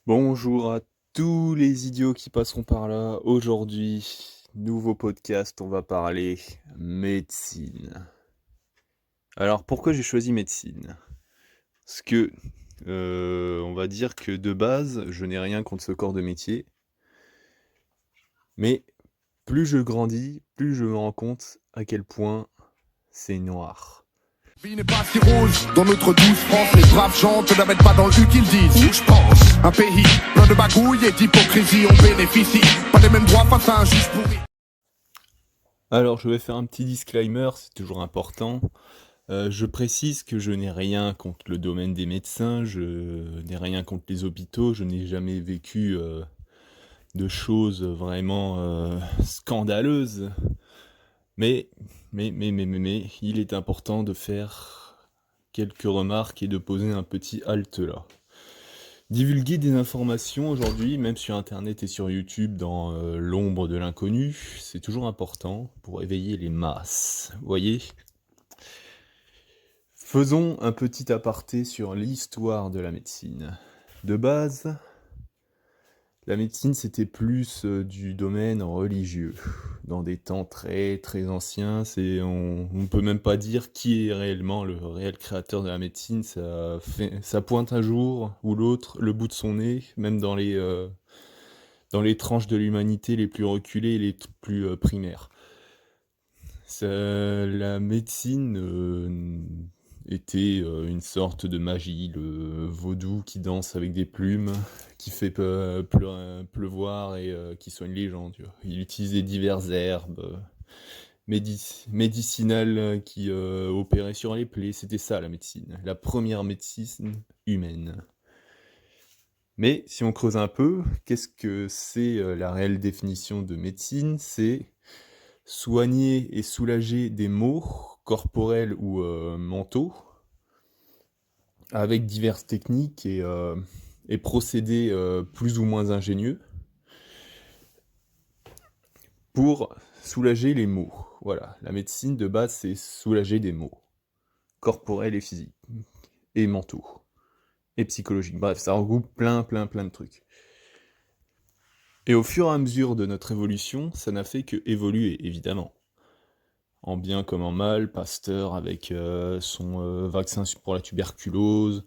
Bonjour à tous les idiots qui passeront par là. Aujourd'hui, nouveau podcast, on va parler médecine. Alors pourquoi j'ai choisi médecine? Parce que, on va dire que de base, je n'ai rien contre ce corps de métier. Mais plus je grandis, plus je me rends compte à quel point c'est noir. Vie n'est pas si rose dans notre douce France. Les braves gens te la mettent pas dans le cul qu'ils disent. Où je pense, un pays plein de bagouilles et d'hypocrisie. On bénéficie pas des mêmes droits face à un juge pourri. Alors je vais faire un petit disclaimer, c'est toujours important. Je précise que je n'ai rien contre le domaine des médecins, je n'ai rien contre les hôpitaux, je n'ai jamais vécu de choses vraiment scandaleuses. Mais, il est important de faire quelques remarques et de poser un petit halte là. Divulguer des informations aujourd'hui, même sur internet et sur YouTube, dans l'ombre de l'inconnu, c'est toujours important pour éveiller les masses. Vous voyez ? Faisons un petit aparté sur l'histoire de la médecine. De base, la médecine c'était plus du domaine religieux. Dans des temps très très anciens, on peut même pas dire qui est réellement le réel créateur de la médecine. Ça pointe un jour ou l'autre le bout de son nez, même dans les tranches de l'humanité les plus reculées et les plus primaires. La médecine était une sorte de magie, le vaudou qui danse avec des plumes, qui fait pleuvoir et qui soigne les gens. Tu vois. Il utilisait diverses herbes médicinales qui opéraient sur les plaies. C'était ça la médecine, la première médecine humaine. Mais si on creuse un peu, qu'est-ce que c'est la réelle définition de médecine? C'est soigner et soulager des maux corporels ou mentaux avec diverses techniques et procédés plus ou moins ingénieux pour soulager les maux. Voilà, la médecine de base c'est soulager des maux corporels et physiques et mentaux et psychologiques. Bref, ça regroupe plein de trucs. Et au fur et à mesure de notre évolution, ça n'a fait que évoluer, évidemment. En bien comme en mal, Pasteur avec son vaccin pour la tuberculose.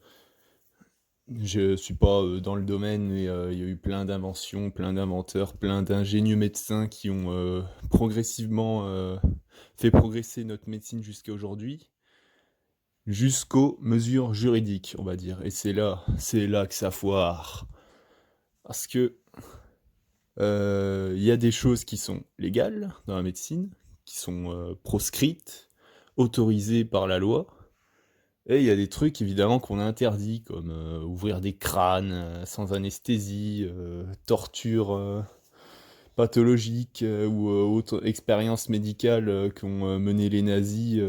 Je suis pas dans le domaine, mais il y a eu plein d'inventions, plein d'inventeurs, plein d'ingénieux médecins qui ont progressivement fait progresser notre médecine jusqu'à aujourd'hui, jusqu'aux mesures juridiques, on va dire. Et c'est là que ça foire. Parce que y a des choses qui sont légales dans la médecine, qui sont proscrites, autorisées par la loi, et il y a des trucs évidemment qu'on a interdits, comme ouvrir des crânes sans anesthésie, torture pathologique ou autres expériences médicales qu'ont mené les nazis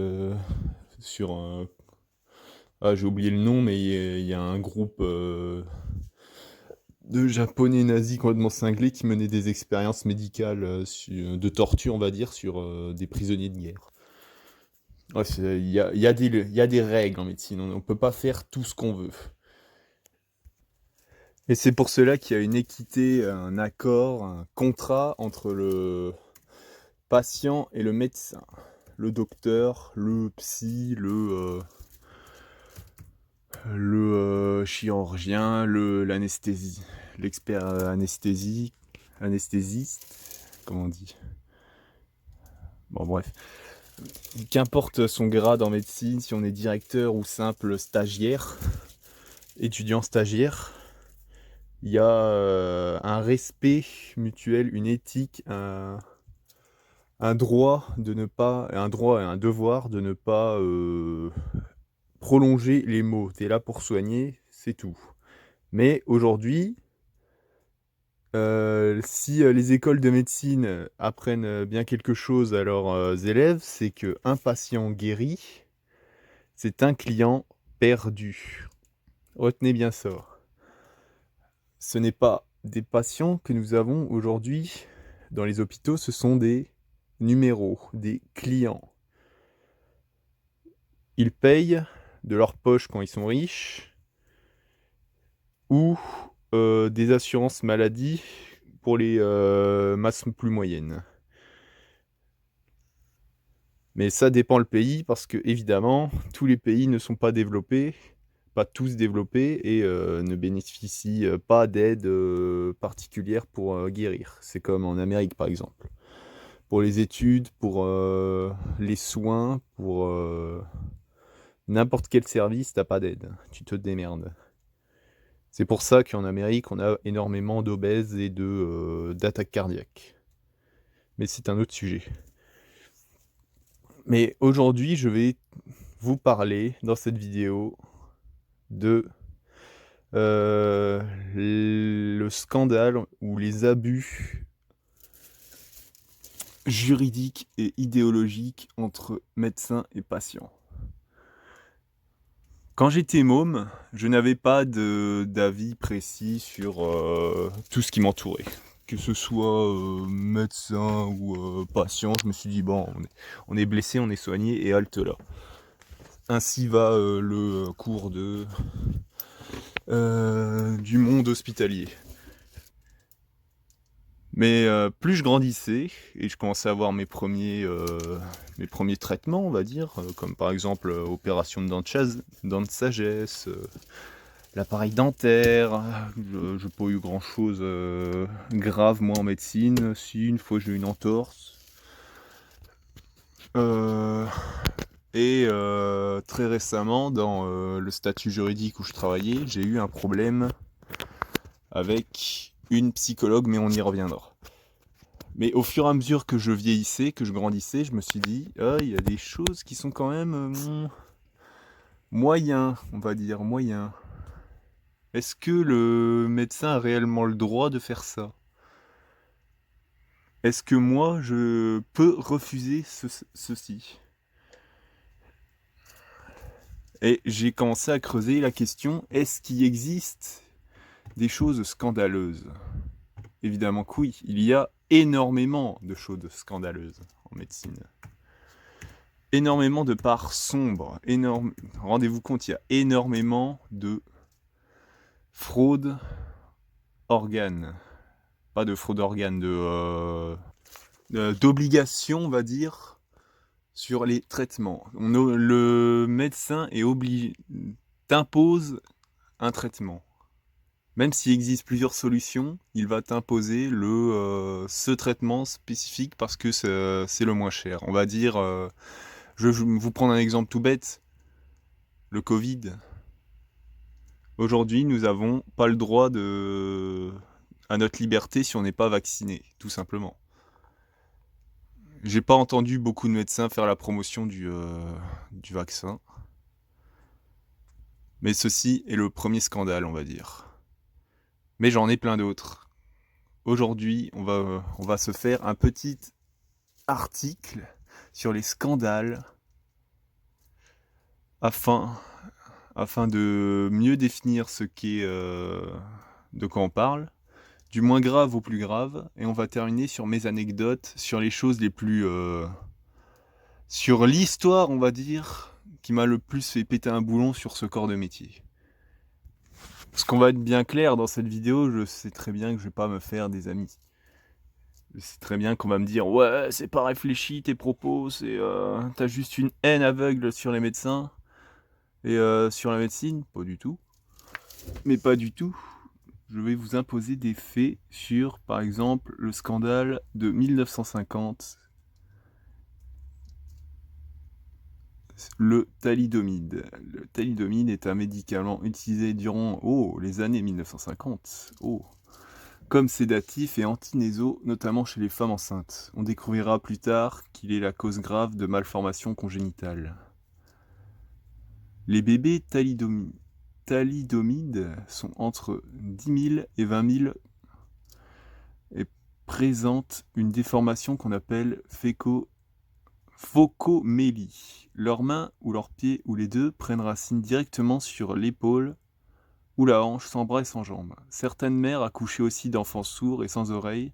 sur un... Ah, j'ai oublié le nom, mais il y a un groupe de japonais nazis complètement cinglés qui menaient des expériences médicales de torture, on va dire, sur des prisonniers de guerre. Ouais, il y a des règles en médecine, on ne peut pas faire tout ce qu'on veut. Et c'est pour cela qu'il y a une équité, un accord, un contrat entre le patient et le médecin. Le docteur, le psy, le chirurgien, l'expert anesthésiste, comment on dit? Bon bref. Qu'importe son grade en médecine, si on est directeur ou simple stagiaire, étudiant stagiaire, il y a un respect mutuel, une éthique, un droit de ne pas, un droit et un devoir de ne pas prolonger les maux. T'es là pour soigner, c'est tout. Mais aujourd'hui, si les écoles de médecine apprennent bien quelque chose à leurs élèves, c'est que un patient guéri, c'est un client perdu. Retenez bien ça. Ce n'est pas des patients que nous avons aujourd'hui dans les hôpitaux, ce sont des numéros, des clients. Ils payent de leur poche quand ils sont riches, ou des assurances maladie pour les masses plus moyennes. Mais ça dépend le pays parce que évidemment, tous les pays ne sont pas développés, pas tous développés et ne bénéficient pas d'aide particulière pour guérir. C'est comme en Amérique par exemple. Pour les études, pour les soins, pour n'importe quel service, t'as pas d'aide. Tu te démerdes. C'est pour ça qu'en Amérique, on a énormément d'obèses et d'attaques cardiaques. Mais c'est un autre sujet. Mais aujourd'hui, je vais vous parler dans cette vidéo de le scandale ou les abus juridiques et idéologiques entre médecins et patients. Quand j'étais môme, je n'avais pas d'avis précis sur tout ce qui m'entourait. Que ce soit médecin ou patient, je me suis dit, bon, on est blessé, on est soigné et halte là. Ainsi va le cours du monde hospitalier. Mais plus je grandissais et je commençais à avoir mes premiers traitements, on va dire, comme par exemple opération de dents de sagesse, l'appareil dentaire. J'ai pas eu grand chose grave moi en médecine. Si, une fois j'ai eu une entorse. Et très récemment, dans le statut juridique où je travaillais, j'ai eu un problème avec une psychologue, mais on y reviendra. Mais au fur et à mesure que je vieillissais, que je grandissais, je me suis dit, il y a des choses qui sont quand même moyens, on va dire, moyens. Est-ce que le médecin a réellement le droit de faire ça? Est-ce que moi, je peux refuser ceci? Et j'ai commencé à creuser la question, est-ce qu'il existe des choses scandaleuses? Évidemment que oui, il y a énormément de choses scandaleuses en médecine. Énormément de parts sombres, rendez-vous compte, il y a énormément de fraude organes. Pas de fraude organes, d'obligation, on va dire, sur les traitements. Le médecin est t'impose un traitement. Même s'il existe plusieurs solutions, il va t'imposer ce traitement spécifique parce que c'est le moins cher. On va dire, je vais vous prendre un exemple tout bête, le Covid. Aujourd'hui, nous n'avons pas le droit à notre liberté si on n'est pas vacciné, tout simplement. J'ai pas entendu beaucoup de médecins faire la promotion du vaccin. Mais ceci est le premier scandale, on va dire. Mais j'en ai plein d'autres. Aujourd'hui, on va se faire un petit article sur les scandales afin de mieux définir ce qu'est de quoi on parle, du moins grave au plus grave, et on va terminer sur mes anecdotes, sur les choses les plus sur l'histoire, on va dire, qui m'a le plus fait péter un boulon sur ce corps de métier. Parce qu'on va être bien clair dans cette vidéo, je sais très bien que je vais pas me faire des amis. Je sais très bien qu'on va me dire, ouais, c'est pas réfléchi tes propos, t'as juste une haine aveugle sur les médecins et sur la médecine. Pas du tout. Mais pas du tout. Je vais vous imposer des faits sur, par exemple, le scandale de 1950. Le thalidomide. Le thalidomide est un médicament utilisé durant les années 1950. Comme sédatif et antinéso, notamment chez les femmes enceintes. On découvrira plus tard qu'il est la cause grave de malformations congénitales. Les bébés thalidomides sont entre 10 000 et 20 000 et présentent une déformation qu'on appelle phocomélie. Leurs mains ou leurs pieds ou les deux prennent racine directement sur l'épaule ou la hanche, sans bras et sans jambes. Certaines mères accouchent aussi d'enfants sourds et sans oreilles,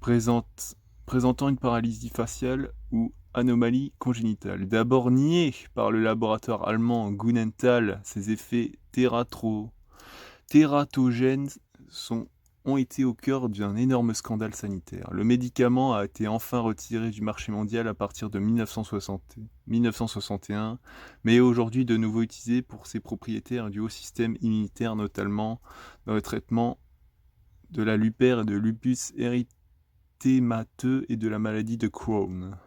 présentant une paralysie faciale ou anomalie congénitale. D'abord niée par le laboratoire allemand Grünenthal, ces effets tératogènes ont été au cœur d'un énorme scandale sanitaire. Le médicament a été enfin retiré du marché mondial à partir de 1961, mais est aujourd'hui de nouveau utilisé pour ses propriétés du haut système immunitaire, notamment dans le traitement de la lupère et de lupus érythémateux et de la maladie de Crohn.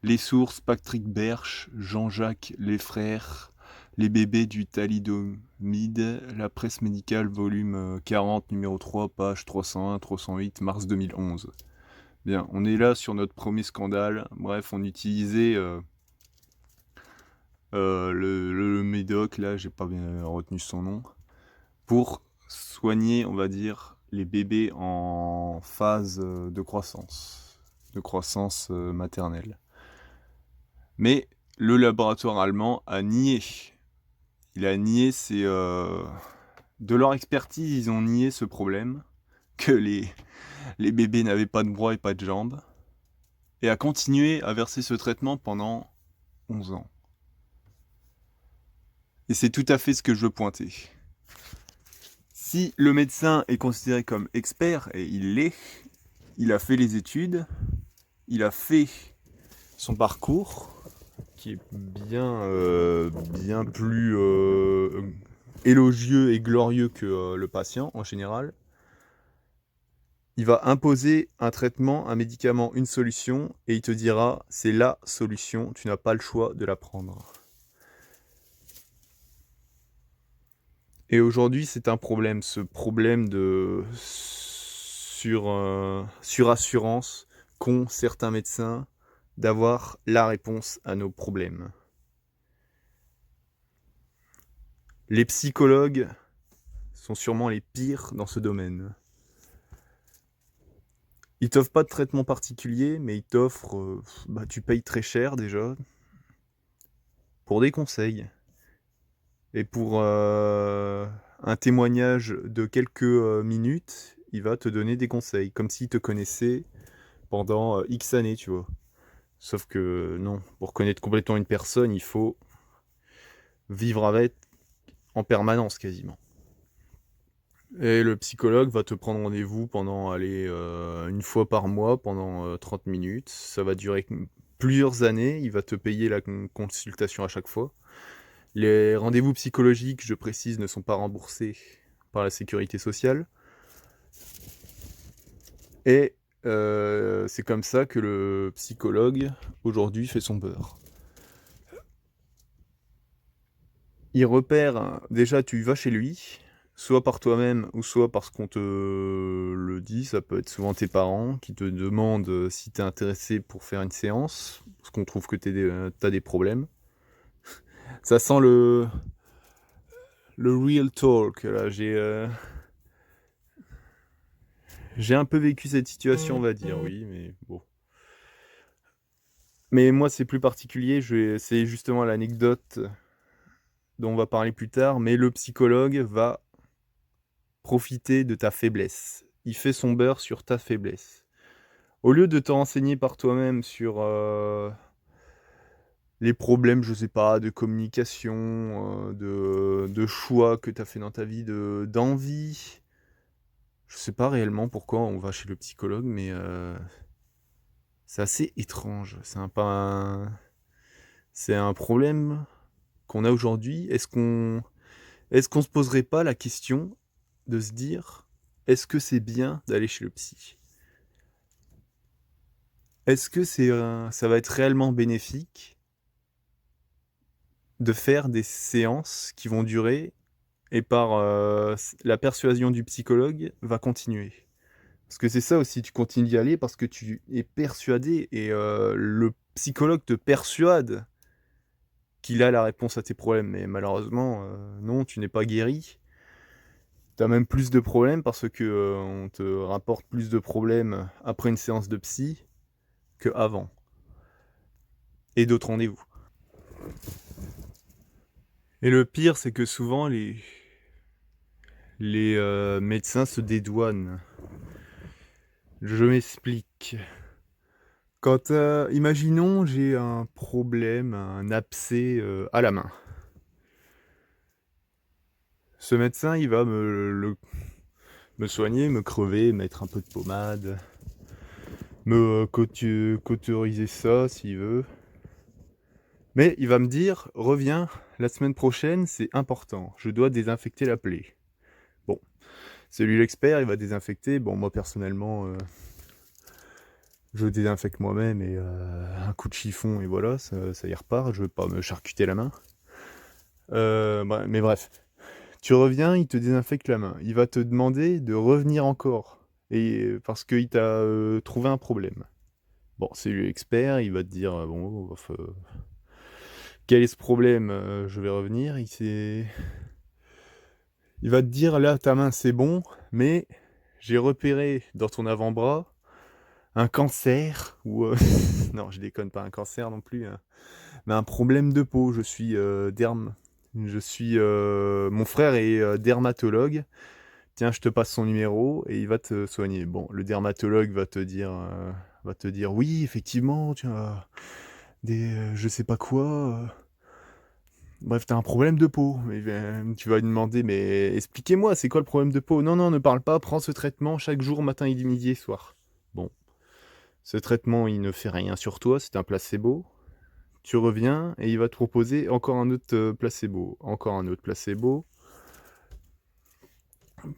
Les sources: Patrick Berch, Jean-Jacques Lefrère, Les bébés du thalidomide, La presse médicale, volume 40, numéro 3, page 301-308, mars 2011. Bien, on est là sur notre premier scandale. Bref, on utilisait le médoc, là, j'ai pas bien retenu son nom, pour soigner, on va dire, les bébés en phase de croissance maternelle. Mais le laboratoire allemand a nié. Il a nié, de leur expertise, ils ont nié ce problème, que les bébés n'avaient pas de bras et pas de jambes, et a continué à verser ce traitement pendant 11 ans. Et c'est tout à fait ce que je veux pointer. Si le médecin est considéré comme expert, et il l'est, il a fait les études, il a fait son parcours, qui est bien plus élogieux et glorieux que le patient en général. Il va imposer un traitement, un médicament, une solution, et il te dira c'est la solution, tu n'as pas le choix de la prendre. Et aujourd'hui, c'est un problème, ce problème de surassurance qu'ont certains médecins d'avoir la réponse à nos problèmes. Les psychologues sont sûrement les pires dans ce domaine. Ils t'offrent pas de traitement particulier, mais ils t'offrent, tu payes très cher déjà, pour des conseils. Et pour un témoignage de quelques minutes, il va te donner des conseils, comme s'il te connaissait pendant X années, tu vois. Sauf que non, pour connaître complètement une personne, il faut vivre avec en permanence quasiment. Et le psychologue va te prendre rendez-vous pendant, une fois par mois, pendant 30 minutes. Ça va durer plusieurs années, il va te payer la consultation à chaque fois. Les rendez-vous psychologiques, je précise, ne sont pas remboursés par la sécurité sociale. Et c'est comme ça que le psychologue, aujourd'hui, fait son beurre. Il repère, déjà tu vas chez lui, soit par toi-même ou soit parce qu'on te le dit, ça peut être souvent tes parents qui te demandent si t'es intéressé pour faire une séance, parce qu'on trouve que t'as des problèmes. Ça sent le real talk, là, j'ai un peu vécu cette situation, on va dire, oui, mais bon. Mais moi, c'est plus particulier, c'est justement l'anecdote dont on va parler plus tard, mais le psychologue va profiter de ta faiblesse. Il fait son beurre sur ta faiblesse. Au lieu de te renseigner par toi-même sur les problèmes, je sais pas, de communication, de choix que tu as fait dans ta vie, d'envie, je sais pas réellement pourquoi on va chez le psychologue, mais c'est assez étrange. C'est un problème qu'on a aujourd'hui. Est-ce qu'on se poserait pas la question de se dire, est-ce que c'est bien d'aller chez le psy? Est-ce que ça va être réellement bénéfique de faire des séances qui vont durer et par la persuasion du psychologue va continuer? Parce que c'est ça aussi, tu continues d'y aller parce que tu es persuadé et le psychologue te persuade qu'il a la réponse à tes problèmes. Mais malheureusement, non, tu n'es pas guéri. Tu as même plus de problèmes parce que on te rapporte plus de problèmes après une séance de psy qu'avant. Et d'autres rendez-vous. Et le pire, c'est que souvent, les médecins se dédouanent. Je m'explique. Quand, imaginons, j'ai un problème, un abcès à la main. ce médecin, il va me soigner, me crever, mettre un peu de pommade, me cauteriser ça s'il veut. Mais il va me dire: «Reviens la semaine prochaine, c'est important, je dois désinfecter la plaie». Bon, c'est lui l'expert, il va désinfecter. Bon, moi personnellement, je désinfecte moi-même et un coup de chiffon et voilà, ça y repart, je veux pas me charcuter la main. Mais bref, tu reviens, il te désinfecte la main. Il va te demander de revenir encore et parce qu'il t'a, trouvé un problème. Bon, c'est lui l'expert, il va te dire: «Bon, quel est ce problème?» Je vais revenir, il va te dire: «Là, ta main, c'est bon, mais j'ai repéré dans ton avant-bras un cancer» ou non, je déconne, pas un cancer non plus, hein, mais un problème de peau. Mon frère est, dermatologue. Tiens, je te passe son numéro et il va te soigner. Bon, le dermatologue va te dire: «Oui, effectivement, tu as je sais pas quoi, bref, tu as un problème de peau». Et tu vas lui demander: «Mais expliquez-moi, c'est quoi le problème de peau?» «Non, non, ne parle pas, prends ce traitement chaque jour, matin, midi et soir». Bon, ce traitement, il ne fait rien sur toi, c'est un placebo. Tu reviens et il va te proposer encore un autre, placebo, encore un autre placebo,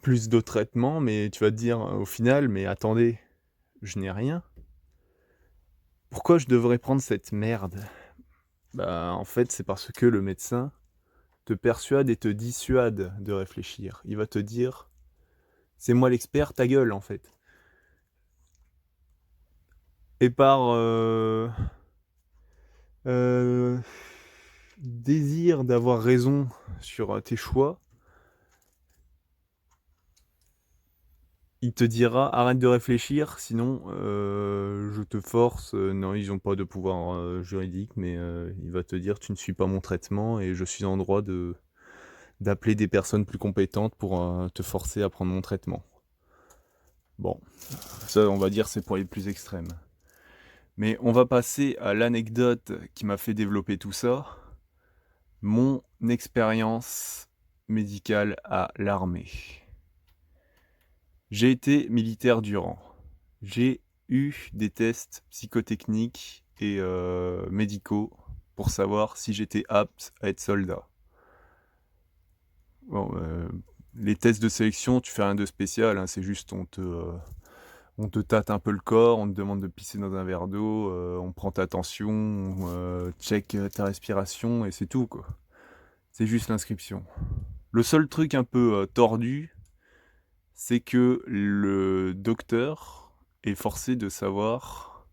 plus d'autres traitements, mais tu vas te dire, au final: «Mais attendez, je n'ai rien. Pourquoi je devrais prendre cette merde?» Bah, en fait, c'est parce que le médecin te persuade et te dissuade de réfléchir. Il va te dire: «C'est moi l'expert, ta gueule», en fait. Et par, heu, désir d'avoir raison sur, tes choix, il te dira: «Arrête de réfléchir, sinon, je te force», non, ils ont pas de pouvoir, juridique, mais, il va te dire: «Tu ne suis pas mon traitement et je suis en droit d'appeler des personnes plus compétentes pour, te forcer à prendre mon traitement». Bon, ça, on va dire, c'est pour les plus extrêmes. Mais on va passer à l'anecdote qui m'a fait développer tout ça, mon expérience médicale à l'armée. J'ai été militaire du rang. J'ai eu des tests psychotechniques et médicaux pour savoir si j'étais apte à être soldat. Bon, les tests de sélection, tu fais rien de spécial, hein, c'est juste on te tâte un peu le corps, on te demande de pisser dans un verre d'eau, on prend ta tension, on check ta respiration et c'est tout, quoi. C'est juste l'inscription. Le seul truc un peu tordu, c'est que le docteur est forcé de savoir.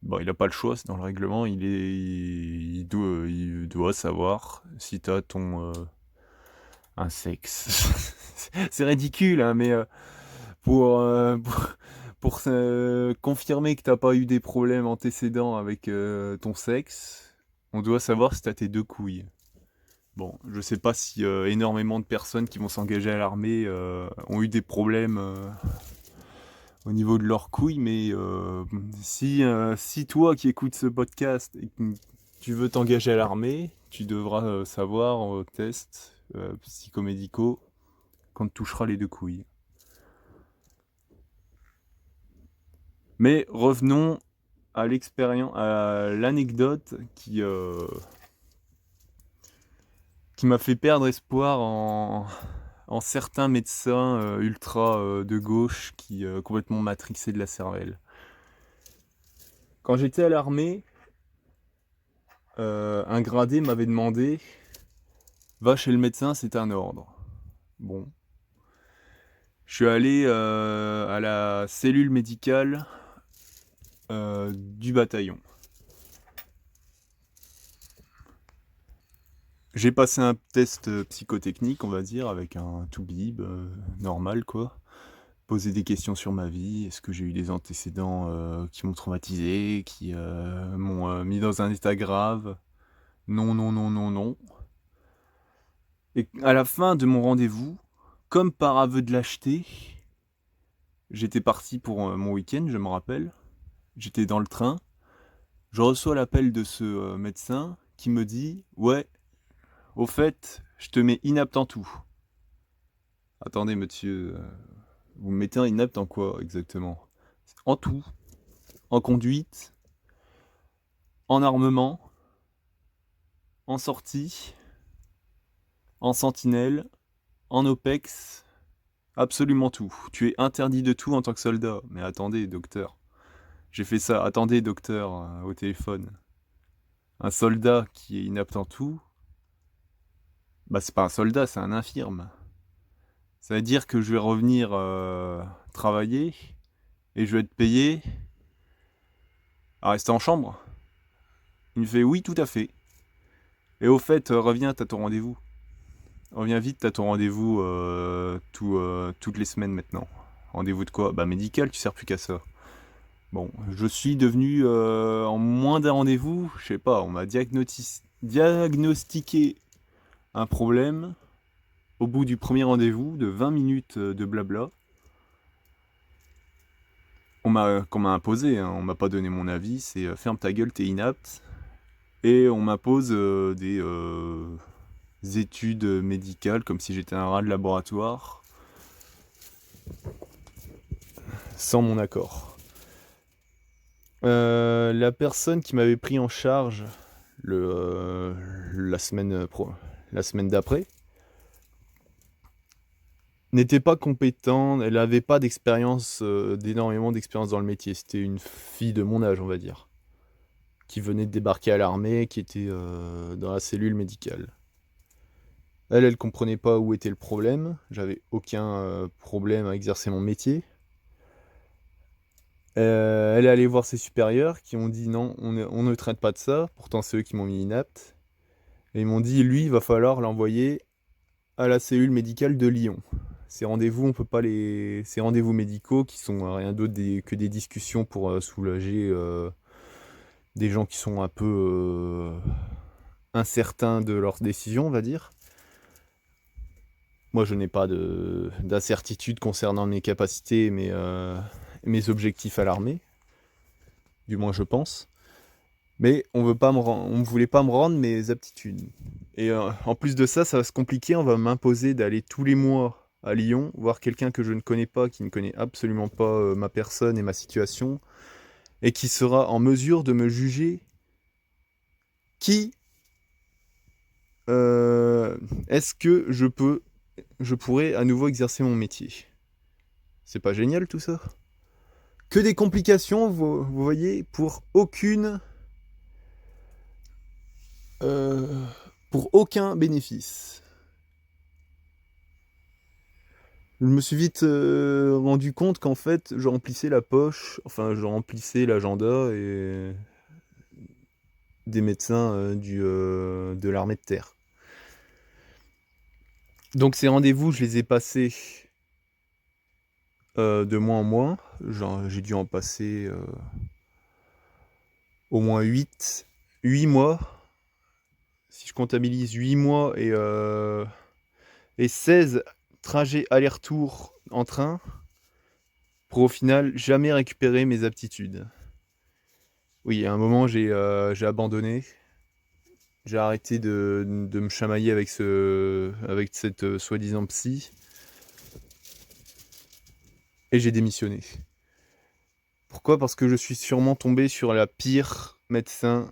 Bon, il a pas le choix, c'est dans le règlement, il doit savoir si t'as un sexe. C'est ridicule, hein, mais pour confirmer que t'as pas eu des problèmes antécédents avec ton sexe, on doit savoir si t'as tes 2 couilles. Bon, je sais pas si énormément de personnes qui vont s'engager à l'armée ont eu des problèmes au niveau de leurs couilles, mais si toi qui écoutes ce podcast et que tu veux t'engager à l'armée, tu devras savoir aux tests psychomédicaux quand tu toucheras les 2 couilles. Mais revenons à l'anecdote qui m'a fait perdre espoir en certains médecins ultra de gauche qui complètement matrixés de la cervelle. Quand j'étais à l'armée, un gradé m'avait demandé: «Va chez le médecin, c'est un ordre». Bon. Je suis allé à la cellule médicale du bataillon. J'ai passé un test psychotechnique, on va dire, avec un toubib normal, quoi. Poser des questions sur ma vie, est-ce que j'ai eu des antécédents qui m'ont traumatisé, qui m'ont mis dans un état grave? Non, non, non, non, non. Et à la fin de mon rendez-vous, comme par aveu de lâcheté, j'étais parti pour mon week-end, je me rappelle. J'étais dans le train. Je reçois l'appel de ce médecin qui me dit: «Ouais, au fait, je te mets inapte en tout». Attendez, monsieur, vous me mettez un inapte en quoi exactement? En tout, en conduite, en armement, en sortie, en sentinelle, en OPEX, absolument tout. Tu es interdit de tout en tant que soldat. Mais attendez, docteur. J'ai fait ça. Attendez, docteur, au téléphone. Un soldat qui est inapte en tout, bah c'est pas un soldat, c'est un infirme. Ça veut dire que je vais revenir travailler et je vais être payé à rester en chambre. Il me fait oui, tout à fait. Et au fait, reviens, t'as ton rendez-vous. Reviens vite, t'as ton rendez-vous toutes les semaines maintenant. Rendez-vous de quoi? Bah médical, tu sers plus qu'à ça. Bon, je suis devenu en moins d'un rendez-vous, je sais pas, on m'a diagnostiqué un problème au bout du premier rendez-vous de 20 minutes de blabla. Qu'on m'a imposé, hein, on m'a pas donné mon avis, c'est ferme ta gueule, t'es inapte. Et on m'impose des études médicales comme si j'étais un rat de laboratoire sans mon accord. La personne qui m'avait pris en charge la semaine d'après n'était pas compétente, elle n'avait pas d'énormément d'expérience dans le métier. C'était une fille de mon âge, on va dire, qui venait de débarquer à l'armée, qui était dans la cellule médicale. Elle comprenait pas où était le problème. J'avais aucun problème à exercer mon métier. Elle est allée voir ses supérieurs qui ont dit non, on ne traite pas de ça. Pourtant, c'est eux qui m'ont mis inapte. Et ils m'ont dit, lui, il va falloir l'envoyer à la cellule médicale de Lyon. Ces rendez-vous, on peut pas ces rendez-vous médicaux qui sont rien d'autre que des discussions pour soulager des gens qui sont un peu incertains de leurs décisions, on va dire. Moi, je n'ai pas d'incertitude concernant mes capacités et mes objectifs à l'armée. Du moins, je pense. Mais on ne voulait pas me rendre mes aptitudes. Et en plus de ça, ça va se compliquer. On va m'imposer d'aller tous les mois à Lyon, voir quelqu'un que je ne connais pas, qui ne connaît absolument pas ma personne et ma situation, et qui sera en mesure de me juger qui est-ce que je pourrais à nouveau exercer mon métier. C'est pas génial tout ça? Que des complications, vous voyez, pour aucun bénéfice. Je me suis vite rendu compte qu'en fait, je remplissais l'agenda et des médecins de l'armée de terre. Donc ces rendez-vous, je les ai passés de mois en mois. J'ai dû en passer au moins 8 mois. Si je comptabilise 8 mois et 16 trajets aller-retour en train, pour au final jamais récupérer mes aptitudes. Oui, à un moment j'ai abandonné. J'ai arrêté de me chamailler avec cette soi-disant psy. Et j'ai démissionné. Pourquoi? Parce que je suis sûrement tombé sur la pire médecin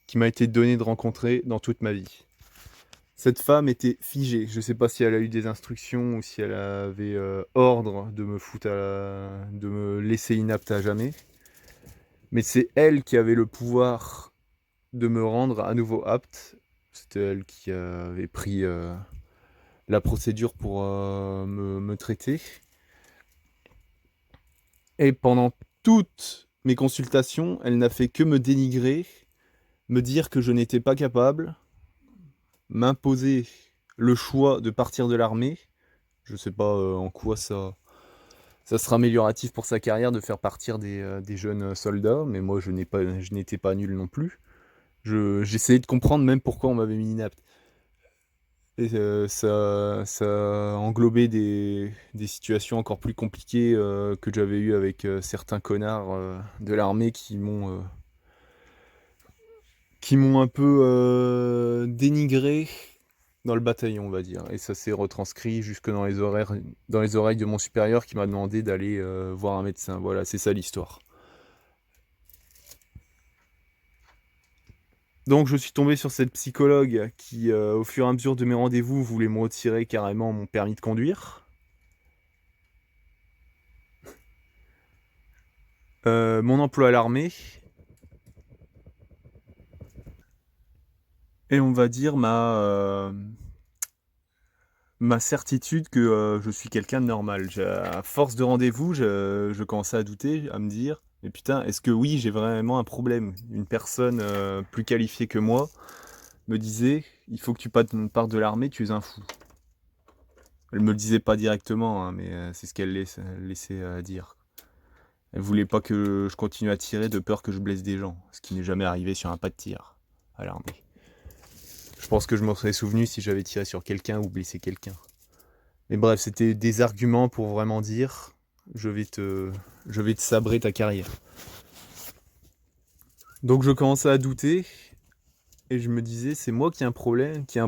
qui m'a été donné de rencontrer dans toute ma vie. Cette femme était figée. Je ne sais pas si elle a eu des instructions ou si elle avait ordre de de me laisser inapte à jamais. Mais c'est elle qui avait le pouvoir de me rendre à nouveau apte. C'était elle qui avait pris la procédure pour me traiter. Et pendant toutes mes consultations, elle n'a fait que me dénigrer, me dire que je n'étais pas capable, m'imposer le choix de partir de l'armée. Je sais pas en quoi ça sera amélioratif pour sa carrière de faire partir des jeunes soldats, mais moi je n'étais pas nul non plus. J'essayais de comprendre même pourquoi on m'avait mis inapte. Et ça englobait des situations encore plus compliquées que j'avais eues avec certains connards de l'armée qui m'ont un peu dénigré dans le bataillon, on va dire. Et ça s'est retranscrit jusque dans les oreilles de mon supérieur qui m'a demandé d'aller voir un médecin. Voilà, c'est ça l'histoire. Donc je suis tombé sur cette psychologue qui, au fur et à mesure de mes rendez-vous, voulait me retirer carrément mon permis de conduire. Mon emploi à l'armée. Et on va dire ma certitude que je suis quelqu'un de normal. À force de rendez-vous, je commençais à douter, à me dire, mais putain, est-ce que oui, j'ai vraiment un problème? Une personne plus qualifiée que moi me disait, il faut que tu partes de l'armée, tu es un fou. Elle me le disait pas directement, hein, mais c'est ce qu'elle laissait dire. Elle voulait pas que je continue à tirer de peur que je blesse des gens, ce qui n'est jamais arrivé sur un pas de tir à l'armée. Je pense que je m'en serais souvenu si j'avais tiré sur quelqu'un ou blessé quelqu'un. Mais bref, c'était des arguments pour vraiment dire je vais te sabrer ta carrière. Donc je commençais à douter et je me disais c'est moi qui ai un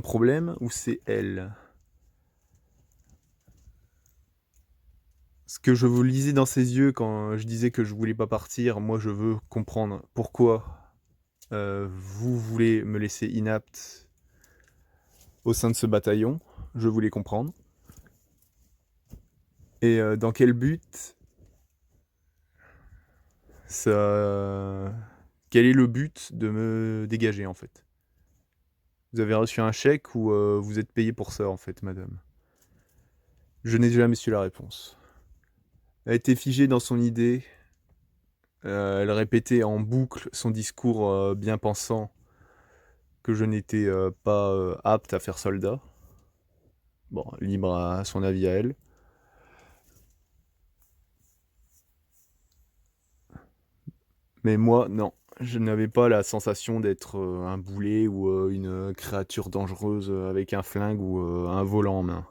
problème ou c'est elle? Ce que je vous lisais dans ses yeux quand je disais que je voulais pas partir, moi je veux comprendre pourquoi vous voulez me laisser inapte au sein de ce bataillon. Je voulais comprendre. Et dans quel but ça... Quel est le but de me dégager en fait? Vous avez reçu un chèque ou vous êtes payé pour ça en fait, madame? Je n'ai jamais su la réponse. Elle était figée dans son idée. Elle répétait en boucle son discours bien pensant que je n'étais pas apte à faire soldat. Bon, libre à son avis à elle. Mais moi, non. Je n'avais pas la sensation d'être un boulet ou une créature dangereuse avec un flingue ou un volant en main.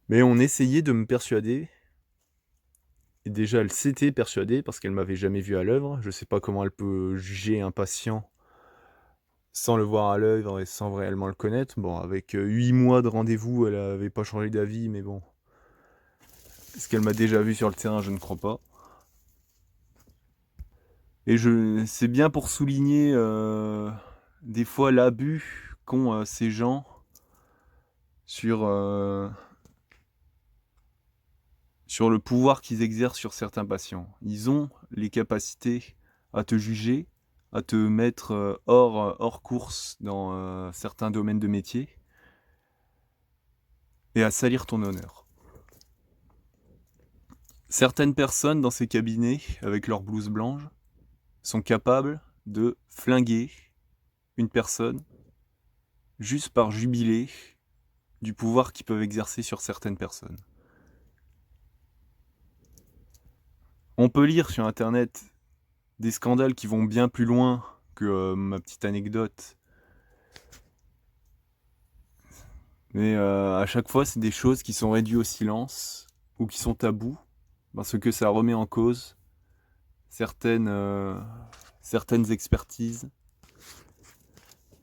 Mais on essayait de me persuader. Et déjà, elle s'était persuadée parce qu'elle m'avait jamais vu à l'œuvre. Je sais pas comment elle peut juger un patient sans le voir à l'œuvre et sans réellement le connaître. Bon, avec 8 mois de rendez-vous, elle avait pas changé d'avis, mais bon. Est-ce qu'elle m'a déjà vu sur le terrain? Je ne crois pas. Et c'est bien pour souligner des fois l'abus qu'ont ces gens sur le pouvoir qu'ils exercent sur certains patients. Ils ont les capacités à te juger, à te mettre hors course dans certains domaines de métier et à salir ton honneur. Certaines personnes dans ces cabinets, avec leur blouse blanche, sont capables de flinguer une personne juste par jubilé du pouvoir qu'ils peuvent exercer sur certaines personnes. On peut lire sur internet des scandales qui vont bien plus loin que ma petite anecdote. Mais à chaque fois, c'est des choses qui sont réduites au silence ou qui sont tabous parce que ça remet en cause certaines expertises,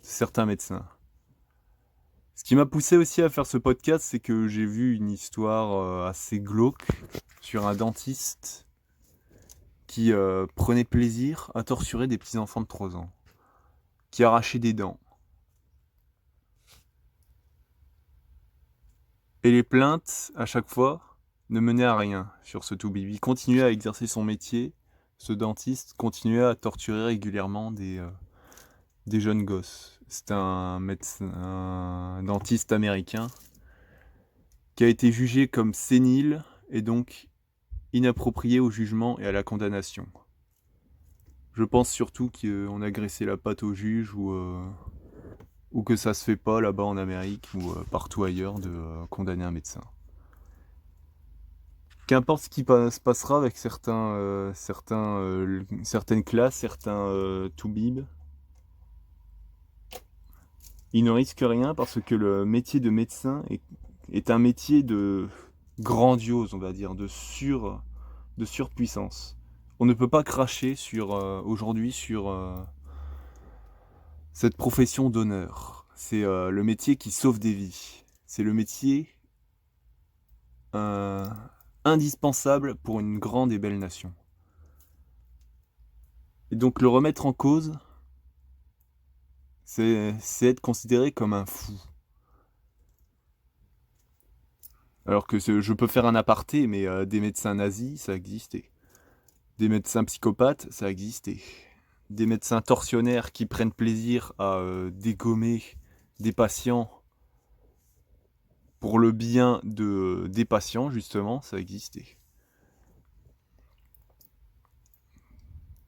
certains médecins. Ce qui m'a poussé aussi à faire ce podcast, c'est que j'ai vu une histoire assez glauque sur un dentiste qui prenait plaisir à torturer des petits-enfants de 3 ans, qui arrachait des dents. Et les plaintes, à chaque fois, ne menaient à rien sur ce toubib. Il continuait à exercer son métier, ce dentiste continuait à torturer régulièrement des jeunes gosses. C'est un dentiste américain qui a été jugé comme sénile et donc inapproprié au jugement et à la condamnation. Je pense surtout qu'on a graissé la patte au juge ou que ça se fait pas là-bas en Amérique ou partout ailleurs de condamner un médecin. Qu'importe ce qui se passera avec certaines classes, certains toubibs, ils ne risquent rien parce que le métier de médecin est un métier de grandiose, on va dire, de surpuissance. On ne peut pas cracher aujourd'hui sur cette profession d'honneur. C'est le métier qui sauve des vies. C'est le métier indispensable pour une grande et belle nation. Et donc le remettre en cause, c'est être considéré comme un fou. Alors que je peux faire un aparté, mais des médecins nazis, ça existait. Des médecins psychopathes, ça existait. Des médecins tortionnaires qui prennent plaisir à dégommer des patients pour le bien des patients, justement, ça existait.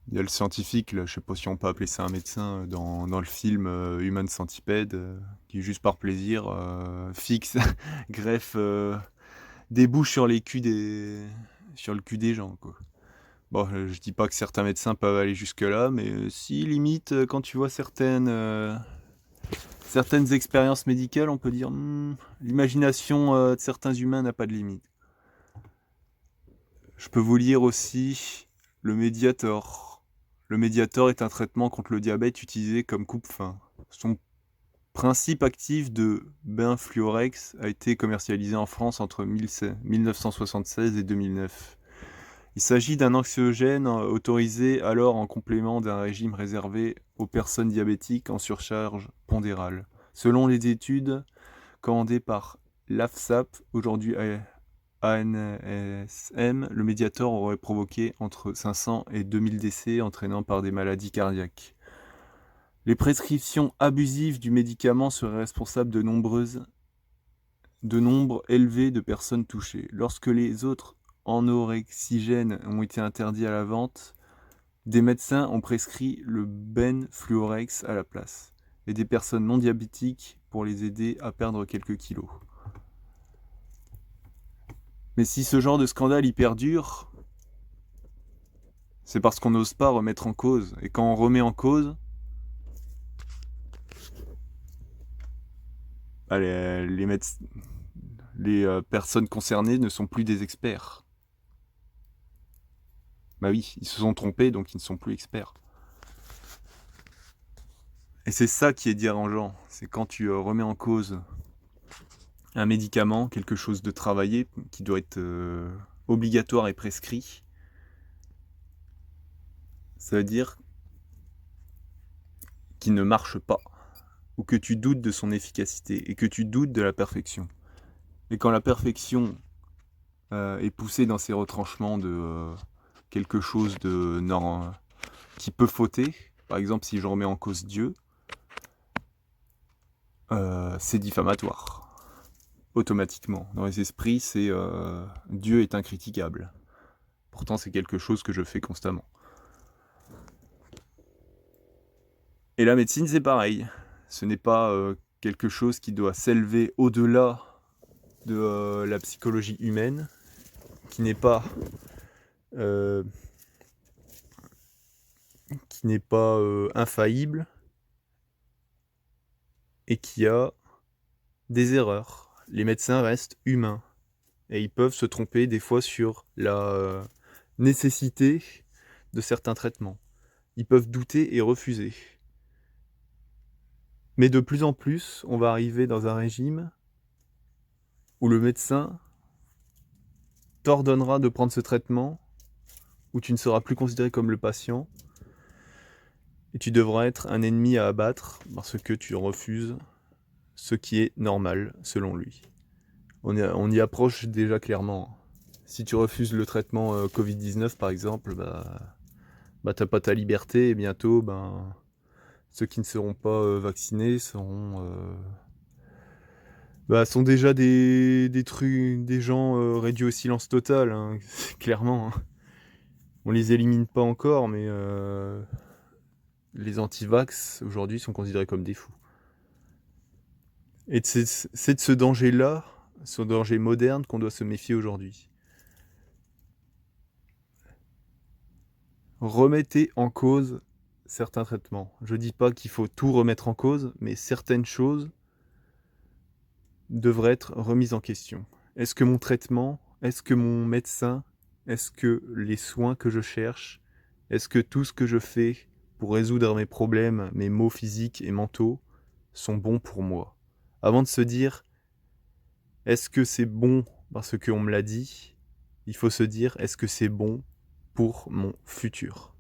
Il y a le scientifique, là, je sais pas si on peut appeler ça un médecin, dans le film Human Centipede, qui juste par plaisir fixe, greffe des bouches sur le cul des gens, quoi. Bon, je dis pas que certains médecins peuvent aller jusque-là, mais si, limite, quand tu vois certaines expériences médicales, on peut dire l'imagination de certains humains n'a pas de limite. Je peux vous lire aussi le Mediator. Le Mediator est un traitement contre le diabète utilisé comme coupe-faim. Son principe actif de Benfluorex a été commercialisé en France entre 1976 et 2009. Il s'agit d'un anxiogène autorisé alors en complément d'un régime réservé aux personnes diabétiques en surcharge pondérale. Selon les études commandées par l'AFSAP, aujourd'hui ANSM, le Mediator aurait provoqué entre 500 et 2000 décès entraînant par des maladies cardiaques. Les prescriptions abusives du médicament seraient responsables de nombres élevés de personnes touchées. Lorsque les autres anorexigènes ont été interdits à la vente, des médecins ont prescrit le Benfluorex à la place, et des personnes non diabétiques pour les aider à perdre quelques kilos. Mais si ce genre de scandale y perdure, c'est parce qu'on n'ose pas remettre en cause. Et quand on remet en cause, les personnes concernées ne sont plus des experts. Bah oui, ils se sont trompés, donc ils ne sont plus experts. Et c'est ça qui est dérangeant, c'est quand tu remets en cause un médicament, quelque chose de travaillé, qui doit être obligatoire et prescrit. Ça veut dire qu'il ne marche pas, ou que tu doutes de son efficacité, et que tu doutes de la perfection. Et quand la perfection est poussée dans ses retranchements de quelque chose de qui peut fauter, par exemple si je remets en cause Dieu, c'est diffamatoire. Automatiquement. Dans les esprits, c'est Dieu est incriticable. Pourtant, c'est quelque chose que je fais constamment. Et la médecine, c'est pareil. Ce n'est pas quelque chose qui doit s'élever au-delà de la psychologie humaine, qui n'est pas infaillible et qui a des erreurs. Les médecins restent humains et ils peuvent se tromper des fois sur la nécessité de certains traitements. Ils peuvent douter et refuser. Mais de plus en plus, on va arriver dans un régime où le médecin t'ordonnera de prendre ce traitement, où tu ne seras plus considéré comme le patient, et tu devras être un ennemi à abattre parce que tu refuses ce qui est normal selon lui. On y approche déjà clairement. Si tu refuses le traitement Covid-19 par exemple, t'as pas ta liberté et bientôt ceux qui ne seront pas vaccinés sont déjà des gens réduits au silence total, hein, clairement. Hein. On les élimine pas encore, mais les anti-vax aujourd'hui sont considérés comme des fous. Et c'est de ce danger-là, ce danger moderne, qu'on doit se méfier aujourd'hui. Remettez en cause certains traitements. Je dis pas qu'il faut tout remettre en cause, mais certaines choses devraient être remises en question. Est-ce que mon traitement, est-ce que mon médecin, est-ce que les soins que je cherche, est-ce que tout ce que je fais pour résoudre mes problèmes, mes maux physiques et mentaux, sont bons pour moi. Avant de se dire « est-ce que c'est bon parce qu'on me l'a dit ?» il faut se dire « est-ce que c'est bon pour mon futur ?»